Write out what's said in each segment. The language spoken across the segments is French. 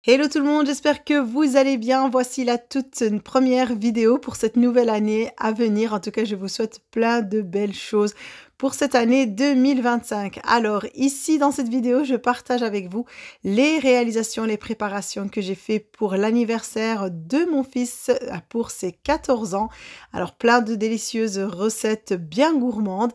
Hello tout le monde, j'espère que vous allez bien. Voici la toute première vidéo pour cette nouvelle année à venir. En tout cas, je vous souhaite plein de belles choses pour cette année 2025. Alors ici dans cette vidéo, je partage avec vous les réalisations, les préparations que j'ai fait pour l'anniversaire de mon fils pour ses 14 ans. Alors plein de délicieuses recettes bien gourmandes.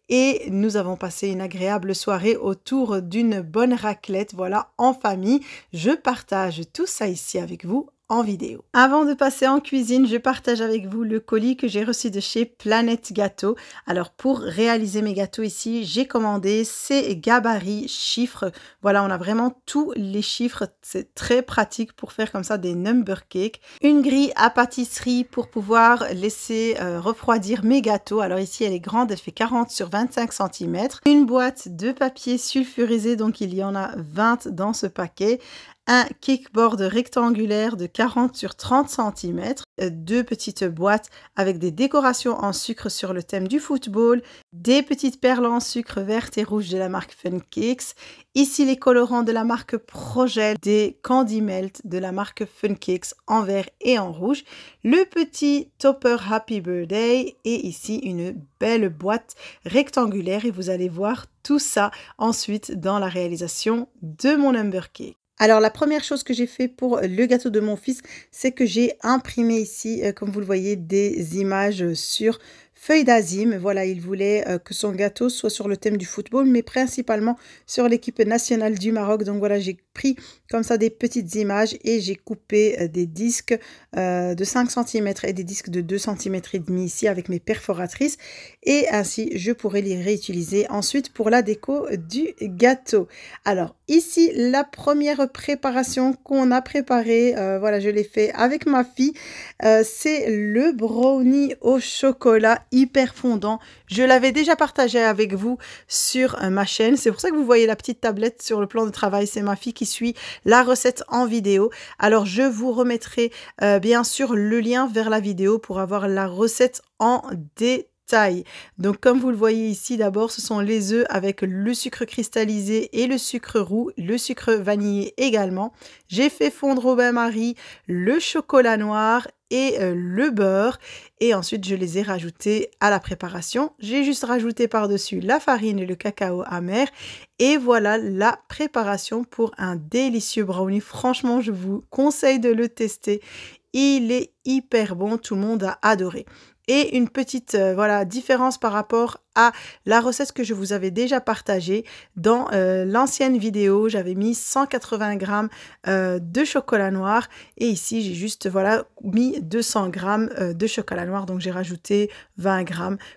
Et nous avons passé une agréable soirée autour d'une bonne raclette, voilà, en famille. Je partage tout ça ici avec vous en vidéo. Avant de passer en cuisine, je partage avec vous le colis que j'ai reçu de chez Planète Gâteau. Alors pour réaliser mes gâteaux ici, j'ai commandé ces gabarits chiffres. Voilà, on a vraiment tous les chiffres. C'est très pratique pour faire comme ça des number cakes. Une grille à pâtisserie pour pouvoir laisser refroidir mes gâteaux. Alors ici, elle est grande, elle fait 40 sur 25 cm. Une boîte de papier sulfurisé, donc il y en a 20 dans ce paquet. Un cakeboard rectangulaire de 40 sur 30 cm, deux petites boîtes avec des décorations en sucre sur le thème du football, des petites perles en sucre verte et rouge de la marque Fun Cakes, ici les colorants de la marque Progel, des Candy Melt de la marque Fun Cakes en vert et en rouge, le petit topper Happy Birthday et ici une belle boîte rectangulaire et vous allez voir tout ça ensuite dans la réalisation de mon number cake. Alors la première chose que j'ai fait pour le gâteau de mon fils, c'est que j'ai imprimé ici, comme vous le voyez, des images sur feuille d'azime. Voilà, il voulait que son gâteau soit sur le thème du football, mais principalement sur l'équipe nationale du Maroc. Donc voilà, j'ai pris comme ça des petites images et j'ai coupé des disques de 5 cm et des disques de 2 cm et demi ici avec mes perforatrices. Et ainsi, je pourrai les réutiliser ensuite pour la déco du gâteau. Alors ici, la première préparation qu'on a préparée, voilà, je l'ai fait avec ma fille. C'est le brownie au chocolat hyper fondant. Je l'avais déjà partagé avec vous sur ma chaîne. C'est pour ça que vous voyez la petite tablette sur le plan de travail. C'est ma fille qui suit la recette en vidéo. Alors, je vous remettrai bien sûr le lien vers la vidéo pour avoir la recette en détail. Donc comme vous le voyez ici, d'abord ce sont les œufs avec le sucre cristallisé et le sucre roux, le sucre vanillé également. J'ai fait fondre au bain-marie le chocolat noir et le beurre et ensuite je les ai rajoutés à la préparation. J'ai juste rajouté par-dessus la farine et le cacao amer et voilà la préparation pour un délicieux brownie. Franchement, je vous conseille de le tester. Il est hyper bon, tout le monde a adoré. Et une petite voilà, différence par rapport à la recette que je vous avais déjà partagée. Dans l'ancienne vidéo, j'avais mis 180 g de chocolat noir. Et ici, j'ai juste voilà, mis 200 g de chocolat noir. Donc, j'ai rajouté 20 g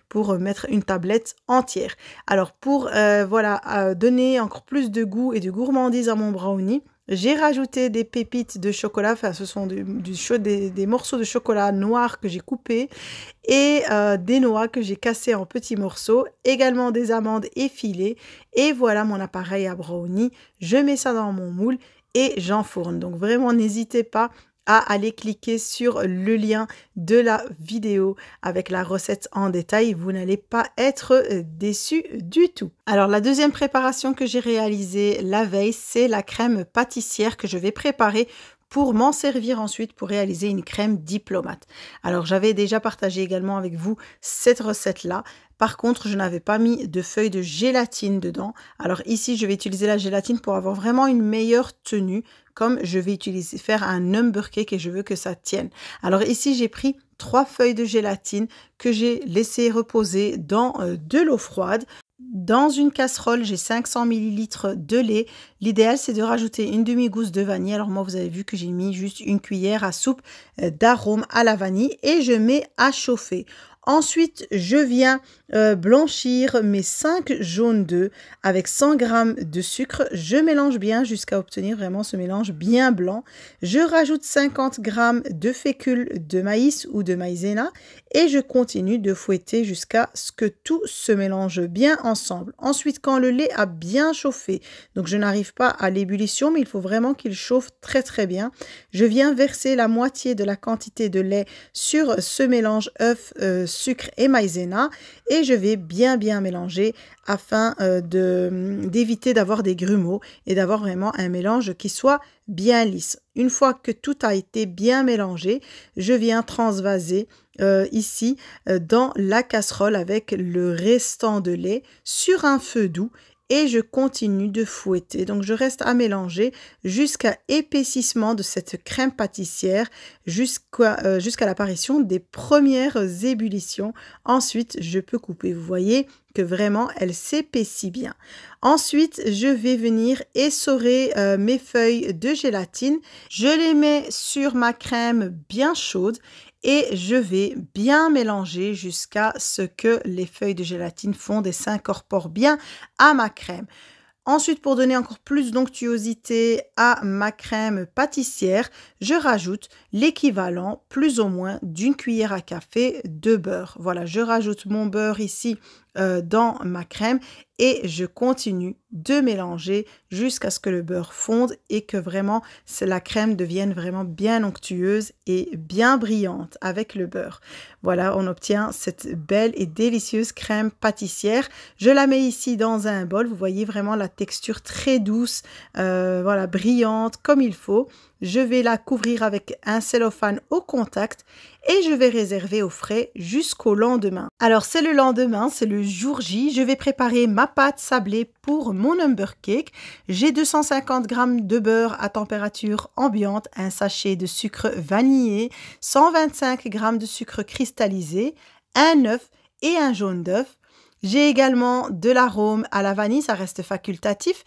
pour mettre une tablette entière. Alors, pour voilà, donner encore plus de goût et de gourmandise à mon brownie, j'ai rajouté des pépites de chocolat, enfin ce sont des morceaux de chocolat noir que j'ai coupés et des noix que j'ai cassées en petits morceaux, également des amandes effilées et voilà mon appareil à brownie. Je mets ça dans mon moule et j'enfourne. Donc vraiment n'hésitez pas à aller cliquer sur le lien de la vidéo avec la recette en détail. Vous n'allez pas être déçus du tout. Alors la deuxième préparation que j'ai réalisée la veille, c'est la crème pâtissière que je vais préparer pour m'en servir ensuite pour réaliser une crème diplomate. Alors j'avais déjà partagé également avec vous cette recette-là. Par contre, je n'avais pas mis de feuilles de gélatine dedans. Alors ici, je vais utiliser la gélatine pour avoir vraiment une meilleure tenue, comme je vais faire un number cake et je veux que ça tienne. Alors ici, j'ai pris 3 feuilles de gélatine que j'ai laissé reposer dans de l'eau froide. Dans une casserole, j'ai 500 ml de lait. L'idéal, c'est de rajouter une demi-gousse de vanille. Alors moi, vous avez vu que j'ai mis juste une cuillère à soupe d'arôme à la vanille et je mets à chauffer. Ensuite, je viens blanchir mes 5 jaunes d'œufs avec 100 g de sucre. Je mélange bien jusqu'à obtenir vraiment ce mélange bien blanc. Je rajoute 50 g de fécule de maïs ou de maïzena et je continue de fouetter jusqu'à ce que tout se mélange bien ensemble. Ensuite, quand le lait a bien chauffé, donc je n'arrive pas à l'ébullition, mais il faut vraiment qu'il chauffe très très bien, je viens verser la moitié de la quantité de lait sur ce mélange œuf sucre et maïzena et je vais bien mélanger afin d'éviter d'avoir des grumeaux et d'avoir vraiment un mélange qui soit bien lisse. Une fois que tout a été bien mélangé, je viens transvaser ici dans la casserole avec le restant de lait sur un feu doux et je continue de fouetter. Donc je reste à mélanger jusqu'à épaississement de cette crème pâtissière, jusqu'à l'apparition des premières ébullitions. Ensuite, je peux couper. Vous voyez que vraiment elle s'épaissit bien. Ensuite, je vais venir essorer mes feuilles de gélatine. Je les mets sur ma crème bien chaude et je vais bien mélanger jusqu'à ce que les feuilles de gélatine fondent et s'incorporent bien à ma crème. Ensuite, pour donner encore plus d'onctuosité à ma crème pâtissière, je rajoute l'équivalent plus ou moins d'une cuillère à café de beurre. Voilà, je rajoute mon beurre ici dans ma crème et je continue de mélanger jusqu'à ce que le beurre fonde et que vraiment la crème devienne vraiment bien onctueuse et bien brillante avec le beurre. Voilà, on obtient cette belle et délicieuse crème pâtissière. Je la mets ici dans un bol. Vous voyez vraiment la texture très douce, voilà, brillante comme il faut. Je vais la couvrir avec un cellophane au contact et je vais réserver au frais jusqu'au lendemain. Alors c'est le lendemain, c'est le jour J. Je vais préparer ma pâte sablée pour mon Humber Cake. J'ai 250 g de beurre à température ambiante, un sachet de sucre vanillé, 125 g de sucre cristallisé, un œuf et un jaune d'œuf. J'ai également de l'arôme à la vanille, ça reste facultatif.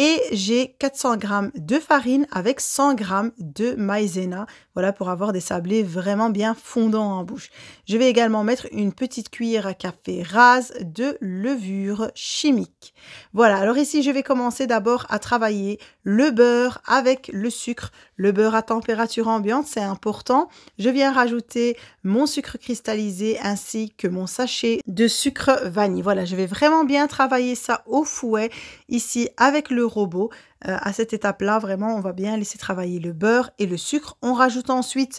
Et j'ai 400 g de farine avec 100 g de maïzena, voilà, pour avoir des sablés vraiment bien fondants en bouche. Je vais également mettre une petite cuillère à café rase de levure chimique. Voilà, alors ici je vais commencer d'abord à travailler le beurre avec le sucre. Le beurre à température ambiante, c'est important. Je viens rajouter mon sucre cristallisé ainsi que mon sachet de sucre vanille. Voilà, je vais vraiment bien travailler ça au fouet ici avec le robot. À cette étape-là, vraiment, on va bien laisser travailler le beurre et le sucre. On rajoute ensuite,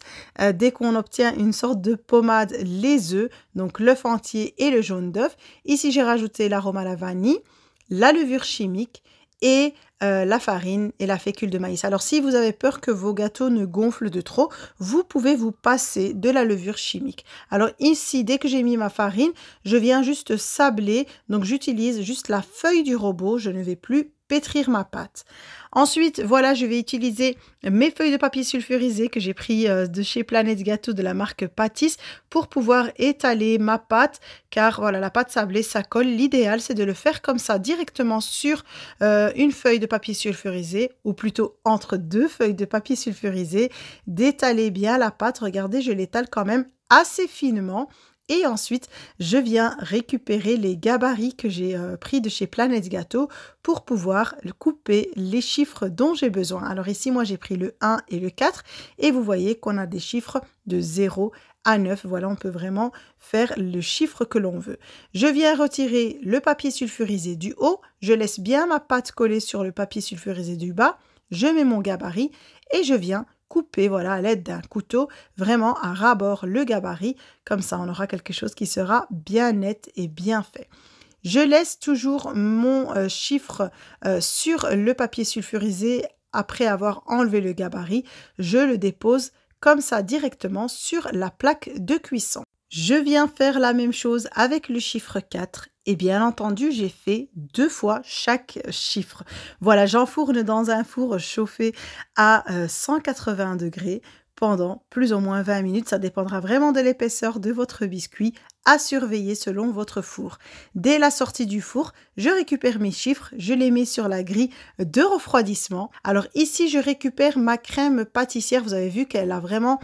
dès qu'on obtient une sorte de pommade, les œufs, donc l'œuf entier et le jaune d'œuf. Ici, j'ai rajouté l'arôme à la vanille, la levure chimique et la farine et la fécule de maïs. Alors, si vous avez peur que vos gâteaux ne gonflent de trop, vous pouvez vous passer de la levure chimique. Alors ici, dès que j'ai mis ma farine, je viens juste sabler. Donc, j'utilise juste la feuille du robot. Je ne vais plus pétrir ma pâte. Ensuite, voilà, je vais utiliser mes feuilles de papier sulfurisé que j'ai pris de chez Planète Gâteau de la marque Pâtisse pour pouvoir étaler ma pâte, car voilà, la pâte sablée, ça colle. L'idéal, c'est de le faire comme ça, directement sur une feuille de papier sulfurisé, ou plutôt entre deux feuilles de papier sulfurisé, d'étaler bien la pâte. Regardez, je l'étale quand même assez finement. Et ensuite, je viens récupérer les gabarits que j'ai pris de chez Planète Gâteau pour pouvoir couper les chiffres dont j'ai besoin. Alors ici, moi, j'ai pris le 1 et le 4 et vous voyez qu'on a des chiffres de 0 à 9. Voilà, on peut vraiment faire le chiffre que l'on veut. Je viens retirer le papier sulfurisé du haut. Je laisse bien ma pâte coller sur le papier sulfurisé du bas. Je mets mon gabarit et je viens couper, voilà, à l'aide d'un couteau, vraiment à ras-bord le gabarit. Comme ça, on aura quelque chose qui sera bien net et bien fait. Je laisse toujours mon chiffre sur le papier sulfurisé après avoir enlevé le gabarit. Je le dépose comme ça directement sur la plaque de cuisson. Je viens faire la même chose avec le chiffre 4 et bien entendu, j'ai fait 2 fois chaque chiffre. Voilà, j'enfourne dans un four chauffé à 180 degrés pendant plus ou moins 20 minutes. Ça dépendra vraiment de l'épaisseur de votre biscuit à surveiller selon votre four. Dès la sortie du four, je récupère mes chiffres, je les mets sur la grille de refroidissement. Alors ici, je récupère ma crème pâtissière. Vous avez vu qu'elle a vraiment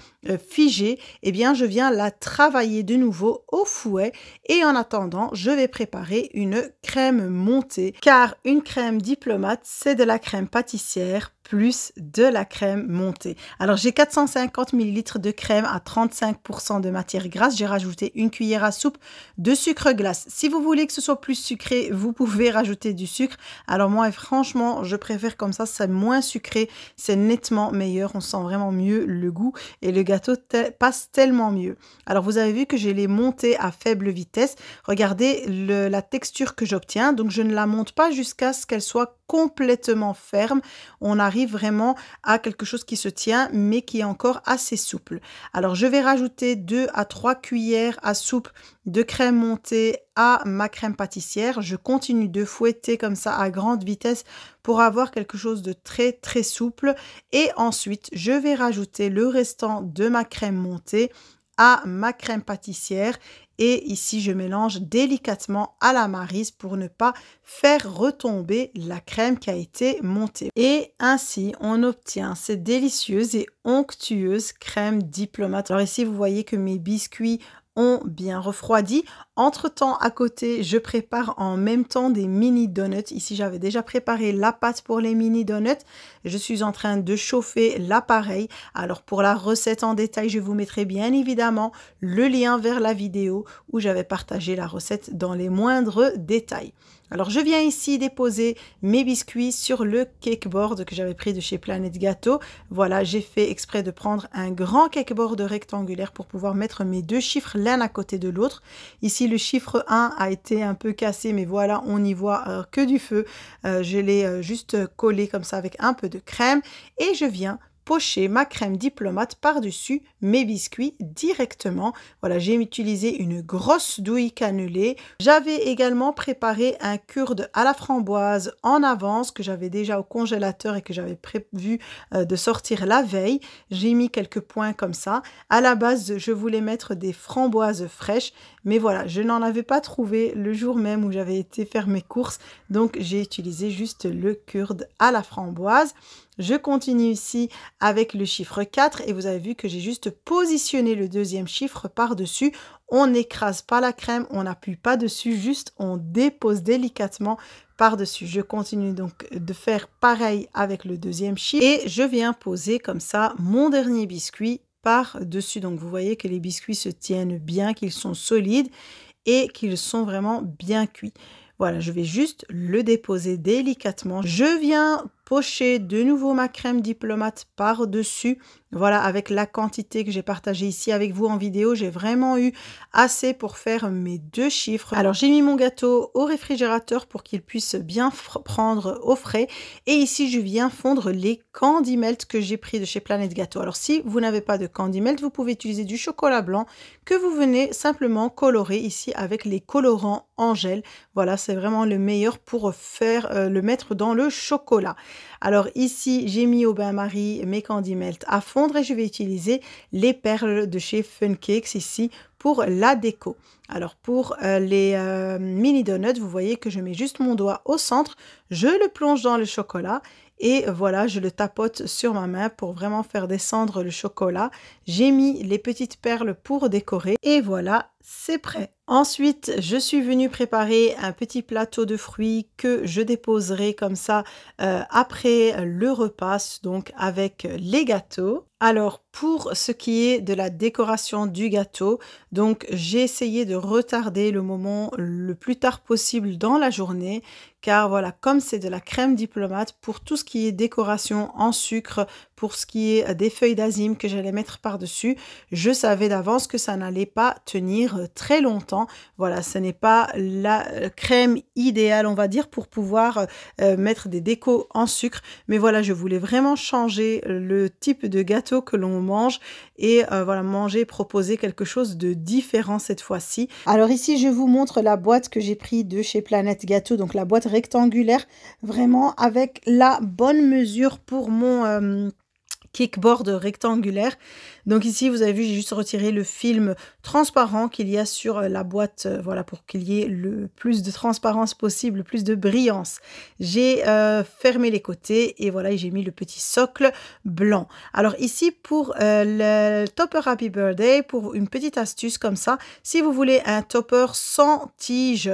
figé. Eh bien, je viens la travailler de nouveau au fouet. Et en attendant, je vais préparer une crème montée. Car une crème diplomate, c'est de la crème pâtissière plus de la crème montée. Alors, j'ai 450 ml de crème à 35% de matière grasse. J'ai rajouté une cuillère à soupe de sucre glace. Si vous voulez que ce soit plus sucré, vous pouvez rajouter du sucre. Alors moi, franchement, je préfère comme ça, c'est moins sucré, c'est nettement meilleur, on sent vraiment mieux le goût et le gâteau passe tellement mieux. Alors vous avez vu que je l'ai monté à faible vitesse. Regardez la texture que j'obtiens, donc je ne la monte pas jusqu'à ce qu'elle soit complètement ferme. On arrive vraiment à quelque chose qui se tient, mais qui est encore assez souple. Alors je vais rajouter 2 à 3 cuillères à soupe de crème montée à ma crème pâtissière. Je continue de fouetter comme ça à grande vitesse pour avoir quelque chose de très très souple. Et ensuite, je vais rajouter le restant de ma crème montée à ma crème pâtissière. Et ici, je mélange délicatement à la maryse pour ne pas faire retomber la crème qui a été montée. Et ainsi, on obtient cette délicieuse et onctueuse crème diplomate. Alors ici, vous voyez que mes biscuits ont bien refroidi. Entre-temps, à côté, je prépare en même temps des mini donuts. Ici, j'avais déjà préparé la pâte pour les mini donuts. Je suis en train de chauffer l'appareil. Alors, pour la recette en détail, je vous mettrai bien évidemment le lien vers la vidéo où j'avais partagé la recette dans les moindres détails. Alors, je viens ici déposer mes biscuits sur le cake board que j'avais pris de chez Planète Gâteau. Voilà, j'ai fait exprès de prendre un grand cake board rectangulaire pour pouvoir mettre mes 2 chiffres l'un à côté de l'autre. Ici, le chiffre 1 a été un peu cassé, mais voilà, on n'y voit que du feu. Je l'ai juste collé comme ça avec un peu de crème et je viens pocher ma crème diplomate par-dessus mes biscuits directement. Voilà, j'ai utilisé une grosse douille cannelée. J'avais également préparé un kurde à la framboise en avance que j'avais déjà au congélateur et que j'avais prévu de sortir la veille. J'ai mis quelques points comme ça. À la base, je voulais mettre des framboises fraîches, mais voilà, je n'en avais pas trouvé le jour même où j'avais été faire mes courses, donc j'ai utilisé juste le kurde à la framboise. Je continue ici avec le chiffre 4 et vous avez vu que j'ai juste positionné le deuxième chiffre par-dessus. On n'écrase pas la crème, on n'appuie pas dessus, juste on dépose délicatement par-dessus. Je continue donc de faire pareil avec le deuxième chiffre et je viens poser comme ça mon dernier biscuit par-dessus. Donc vous voyez que les biscuits se tiennent bien, qu'ils sont solides et qu'ils sont vraiment bien cuits. Voilà, je vais juste le déposer délicatement. Je viens pocher de nouveau ma crème diplomate par-dessus. Voilà, avec la quantité que j'ai partagée ici avec vous en vidéo, j'ai vraiment eu assez pour faire mes 2 chiffres. Alors, j'ai mis mon gâteau au réfrigérateur pour qu'il puisse bien prendre au frais. Et ici, je viens fondre les candy melt que j'ai pris de chez Planète Gâteau. Alors, si vous n'avez pas de candy melt, vous pouvez utiliser du chocolat blanc que vous venez simplement colorer ici avec les colorants en gel. Voilà, c'est vraiment le meilleur pour faire le mettre dans le chocolat. Alors ici, j'ai mis au bain-marie mes candy melt à fondre et je vais utiliser les perles de chez Fun Cakes ici pour la déco. Alors pour les mini donuts, vous voyez que je mets juste mon doigt au centre, je le plonge dans le chocolat et voilà, je le tapote sur ma main pour vraiment faire descendre le chocolat. J'ai mis les petites perles pour décorer et voilà, c'est prêt. Ensuite, je suis venue préparer un petit plateau de fruits que je déposerai comme ça après le repas, donc avec les gâteaux. Alors, pour ce qui est de la décoration du gâteau, donc j'ai essayé de retarder le moment le plus tard possible dans la journée, car voilà, comme c'est de la crème diplomate, pour tout ce qui est décoration en sucre, pour ce qui est des feuilles d'azim que j'allais mettre par-dessus, je savais d'avance que ça n'allait pas tenir très longtemps. Voilà, ce n'est pas la crème idéale, on va dire, pour pouvoir mettre des décos en sucre. Mais voilà, je voulais vraiment changer le type de gâteau que l'on mange et voilà, proposer quelque chose de différent cette fois-ci. Alors ici, je vous montre la boîte que j'ai pris de chez Planète Gâteau, donc la boîte rectangulaire, vraiment avec la bonne mesure pour mon kickboard rectangulaire. Donc ici, vous avez vu, j'ai juste retiré le film transparent qu'il y a sur la boîte, voilà, pour qu'il y ait le plus de transparence possible, le plus de brillance. J'ai fermé les côtés et voilà, j'ai mis le petit socle blanc. Alors ici, pour le topper Happy Birthday, pour une petite astuce comme ça, si vous voulez un topper sans tige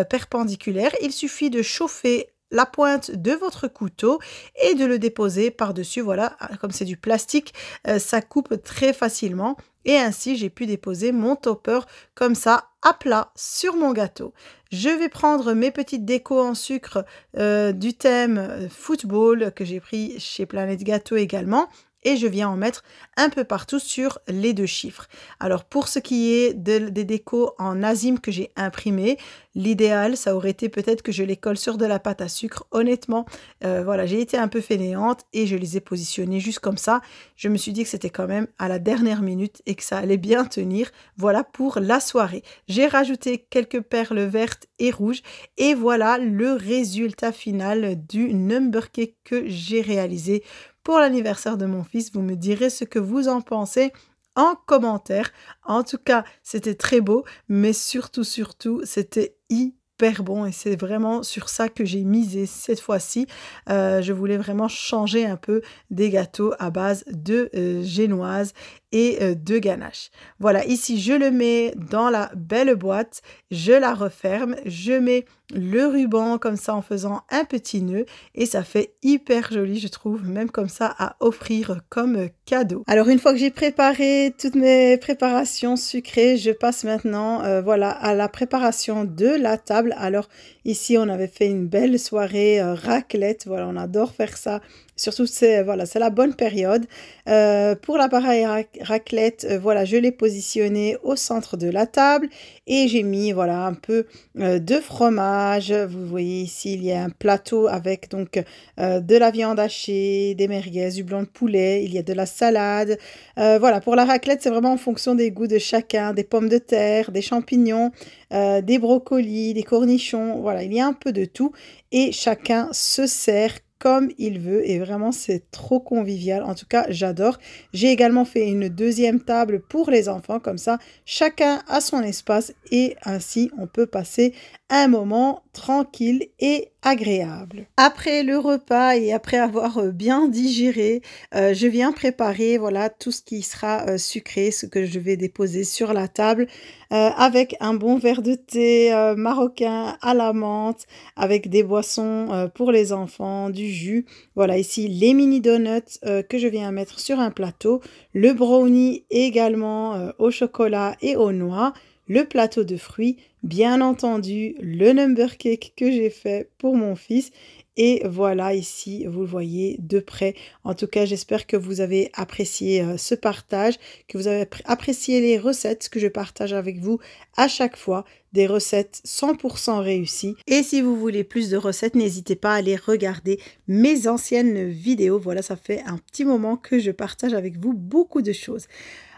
perpendiculaire, il suffit de chauffer la pointe de votre couteau et de le déposer par-dessus. Voilà, comme c'est du plastique, ça coupe très facilement. et ainsi j'ai pu déposer mon topper comme ça à plat sur mon gâteau. Je vais prendre mes petites décos en sucre du thème football que j'ai pris chez Planète Gâteau également. Et je viens en mettre un peu partout sur les 2 chiffres. Alors pour ce qui est des décos en azim que j'ai imprimé, l'idéal ça aurait été peut-être que je les colle sur de la pâte à sucre. Honnêtement, voilà, j'ai été un peu fainéante et je les ai positionnés juste comme ça. Je me suis dit que c'était quand même à la dernière minute et que ça allait bien tenir. Voilà pour la soirée. J'ai rajouté quelques perles vertes et rouges et voilà le résultat final du number cake que j'ai réalisé pour l'anniversaire de mon fils. Vous me direz ce que vous en pensez en commentaire. En tout cas, c'était très beau, mais surtout, c'était hyper bon et c'est vraiment sur ça que j'ai misé cette fois-ci. Je voulais vraiment changer un peu des gâteaux à base de génoise et de ganache. Voilà, ici je le mets dans la belle boîte, je la referme, je mets le ruban comme ça en faisant un petit nœud et ça fait hyper joli je trouve, même comme ça à offrir comme cadeau. Alors une fois que j'ai préparé toutes mes préparations sucrées, je passe maintenant voilà à la préparation de la table. Alors ici on avait fait une belle soirée raclette, voilà on adore faire ça. Surtout, c'est voilà, c'est la bonne période. Pour l'appareil raclette, voilà, je l'ai positionné au centre de la table et j'ai mis voilà un peu de fromage. Vous voyez ici, il y a un plateau avec donc de la viande hachée, des merguez, du blanc de poulet, il y a de la salade. Voilà, pour la raclette, c'est vraiment en fonction des goûts de chacun, des pommes de terre, des champignons, des brocolis, des cornichons. Voilà, il y a un peu de tout et chacun se sert comme il veut et vraiment c'est trop convivial. En tout cas, j'adore. J'ai également fait une deuxième table pour les enfants comme ça, chacun a son espace et ainsi on peut passer un moment tranquille et agréable. Après le repas et après avoir bien digéré, je viens préparer voilà tout ce qui sera sucré, ce que je vais déposer sur la table avec un bon verre de thé marocain à la menthe, avec des boissons pour les enfants, du jus. Voilà ici les mini donuts que je viens mettre sur un plateau, le brownie également au chocolat et aux noix, le plateau de fruits, bien entendu le number cake que j'ai fait pour mon fils. Et voilà ici, vous le voyez de près. En tout cas, j'espère que vous avez apprécié ce partage, que vous avez apprécié les recettes que je partage avec vous à chaque fois. Des recettes 100% réussies. Et si vous voulez plus de recettes, n'hésitez pas à aller regarder mes anciennes vidéos. Voilà, ça fait un petit moment que je partage avec vous beaucoup de choses.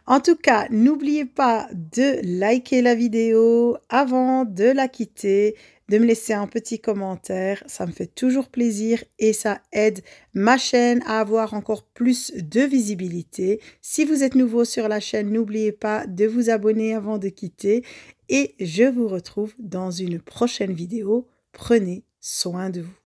En tout cas, n'oubliez pas de liker la vidéo avant de la quitter, de me laisser un petit commentaire, ça me fait toujours plaisir et ça aide ma chaîne à avoir encore plus de visibilité. Si vous êtes nouveau sur la chaîne, n'oubliez pas de vous abonner avant de quitter et je vous retrouve dans une prochaine vidéo. Prenez soin de vous.